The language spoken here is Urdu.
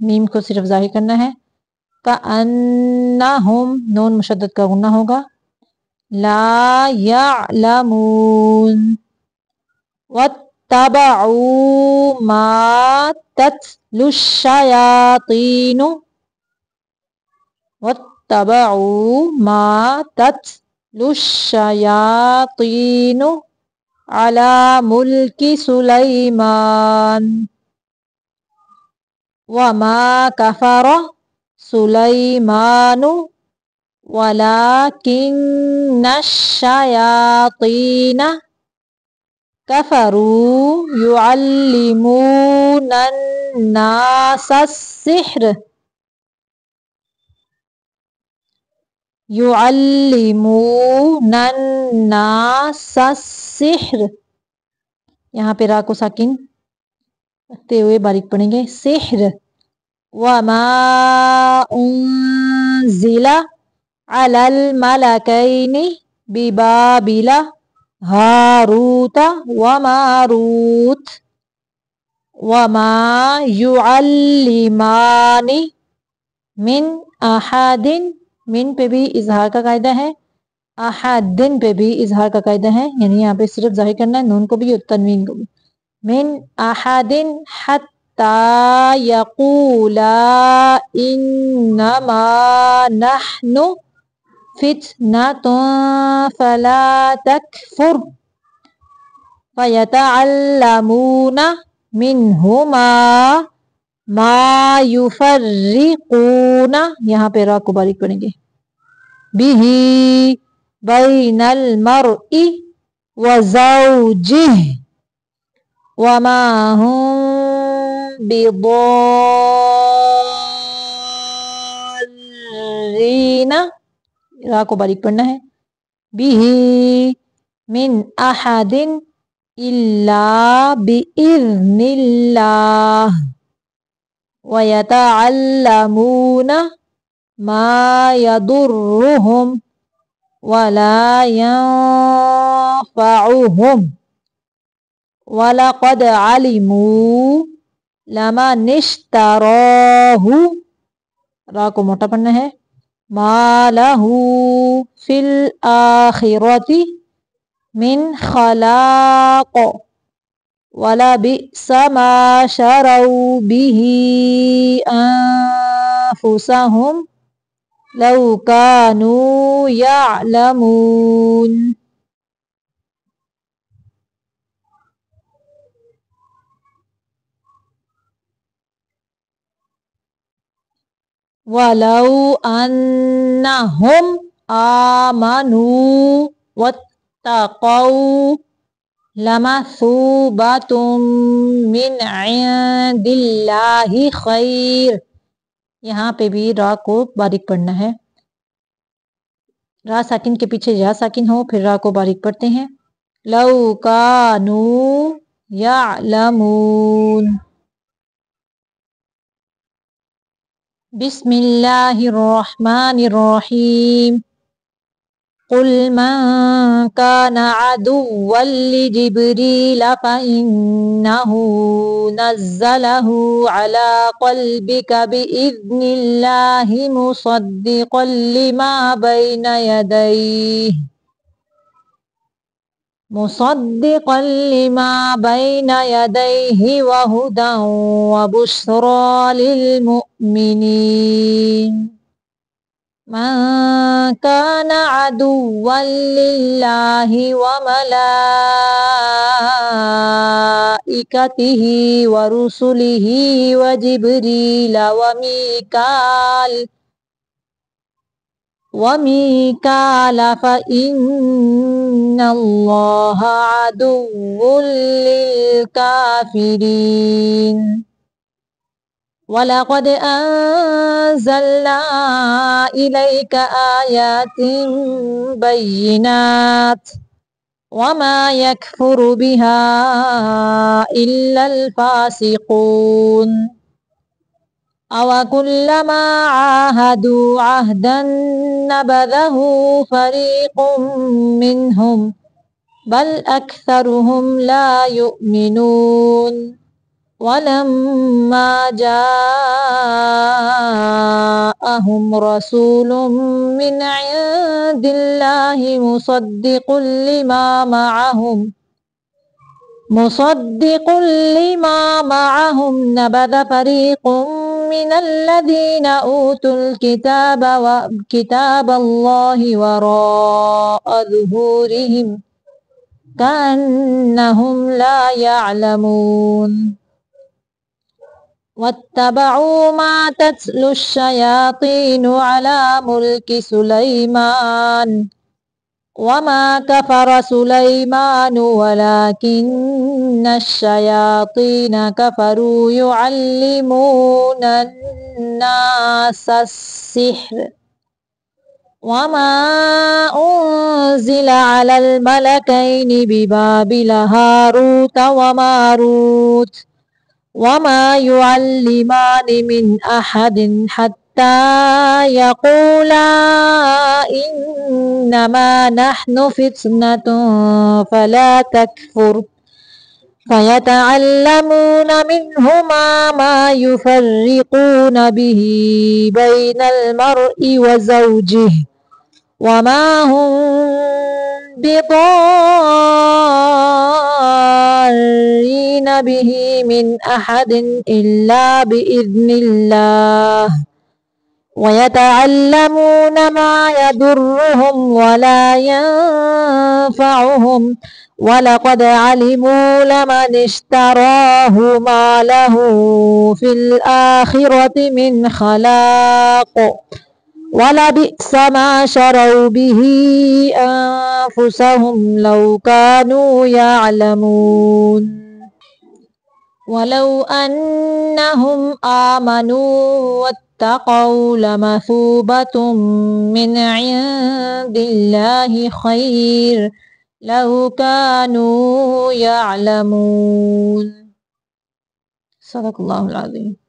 میم کو صرف ظاہر کرنا ہے. کأنہم نون مشدد کا غنہ ہوگا. لا یعلمون. واتبعوا ما تتلو الشیاطین. واتبعوا ما تتلو الشیاطین علی ملک سلیمان. وما کفر سلیمان ولكن الشياطين كفروا يعلمون الناس السحر. يعلمون الناس السحر. یہاں پہ را کو ساکن رکھتے ہوئے باریک پڑھیں گے. سحر. وما انزل على الملكين ببابل هاروت وماروت. وما يعلمان من احد. من پہ بھی اظہار کا قاعدہ ہے, احدن پہ بھی اظہار کا قاعدہ ہے, یعنی یہاں پہ صرف ظاہر کرنا ہے, نون کو بھی اور تنوین کو بھی. من احدن حتی یقولا انما نحن فتنة فلا تکفر فیتعلمون منہما ما یفرقون. یہاں پہ را کو باریک پڑھیں گے. بہ بین المرء وزوجہ وما هم بضارین. را کو باریک پڑھنا ہے. بہ من احد الا بإذن اللہ ويتعلمون ما يضرهم ولا ينفعهم وَلَقَدْ عَلِمُوا لَمَنِ اشْتَرَاهُ. را کو موٹا پڑھنا ہے. مَا لَهُ فِي الْآخِرَةِ مِنْ خَلَاقٍ وَلَبِئْسَ مَا شَرَوْا بِهِ أَنفُسَهُمْ لَوْ كَانُوا يَعْلَمُونَ. وَلَوْ أَنَّهُمْ آمَنُوا وَاتَّقَوْا لَمَثُوبَةٌ مِّنْ عِندِ اللَّهِ خَيْرٌ. یہاں پہ بھی را کو باریک پڑھنا ہے. را ساکن کے پیچھے یا ساکن ہو پھر را کو باریک پڑھتے ہیں. لَوْ كَانُوا يَعْلَمُونَ. بسم اللہ الرحمن الرحیم. قل من كان عدوا لجبريل فإنه نزله على قلبك بإذن الله مصدقا لما بين يديه وهدى وبشرى للمؤمنين. من كان عدوا لله وملائكته ورسله وجبريل وميكال فإن الله عدو للكافرين. وَلَقَدْ أَنزَلْنَا إِلَيْكَ آيَاتٍ بَيِّنَاتٍ وَمَا يَكْفُرُ بِهَا إِلَّا الْفَاسِقُونَ. أَوَكُلَّمَا عَاهَدُوا عَهْدًا نَبَذَهُ فَرِيقٌ مِّنْهُمْ بَلْ أَكْثَرُهُمْ لَا يُؤْمِنُونَ. وَلَمَّا جَاءَهُمْ رَسُولٌ مِّنْ عِندِ اللَّهِ مُصَدِّقٌ لِّمَا مَعَهُمْ نَبَذَ فَرِيقٌ مِّنَ الَّذِينَ أُوتُوا كِتَابَ اللَّهِ وَرَاءَ ظُهُورِهِمْ كَأَنَّهُمْ لَا يَعْلَمُونَ وَاتَّبَعُوا مَا تَتْلُو الشَّيَاطِينُ عَلَى مُلْكِ سُلَيْمَانَ وَمَا كَفَرَ سُلَيْمَانُ وَلَكِنَّ الشَّيَاطِينَ كَفَرُوا يُعَلِّمُونَ النَّاسَ السِّحْرَ وَمَا أُنزِلَ عَلَى الْمَلَكَيْنِ بِبَابِلَ هَارُوتَ وَمَارُوتَ وَمَا يُعَلِّمَانِ مِنْ أَحَدٍ حَتَّى يَقُولَا إِنَّمَا نَحْنُ فِتْنَةٌ فَلَا تَكْفُرْ فَيَتَعَلَّمُونَ مِنْهُمَا مَا يُفَرِّقُونَ بِهِ بَيْنَ الْمَرْءِ وَزَوْجِهِ وَمَا هُمْ بِضَارِّينَ بِهِ مِنْ أَحَدٍ إِلَّا بِإِذْنِ اللَّهِ وَيَتَعَلَّمُونَ مَا يَضُرُّهُمْ وَلَا يَنفَعُهُمْ وَلَقَدْ عَلِمُوا لَمَنِ اشْتَرَاهُ مَا لَهُ فِي الْآخِرَةِ مِنْ خَلَاقٍ وَلَبِئْسَ مَا شَرَوْا بِهِ أَنفُسَهُمْ لَوْ كَانُوا يَعْلَمُونَ وَلَوْ أَنَّهُمْ آمَنُوا وَاتَّقَوْا لَمَثُوبَةٌ مِّنْ عِندِ اللَّهِ خَيْرٌ لَوْ كَانُوا يَعْلَمُونَ صدق اللہ العظیم.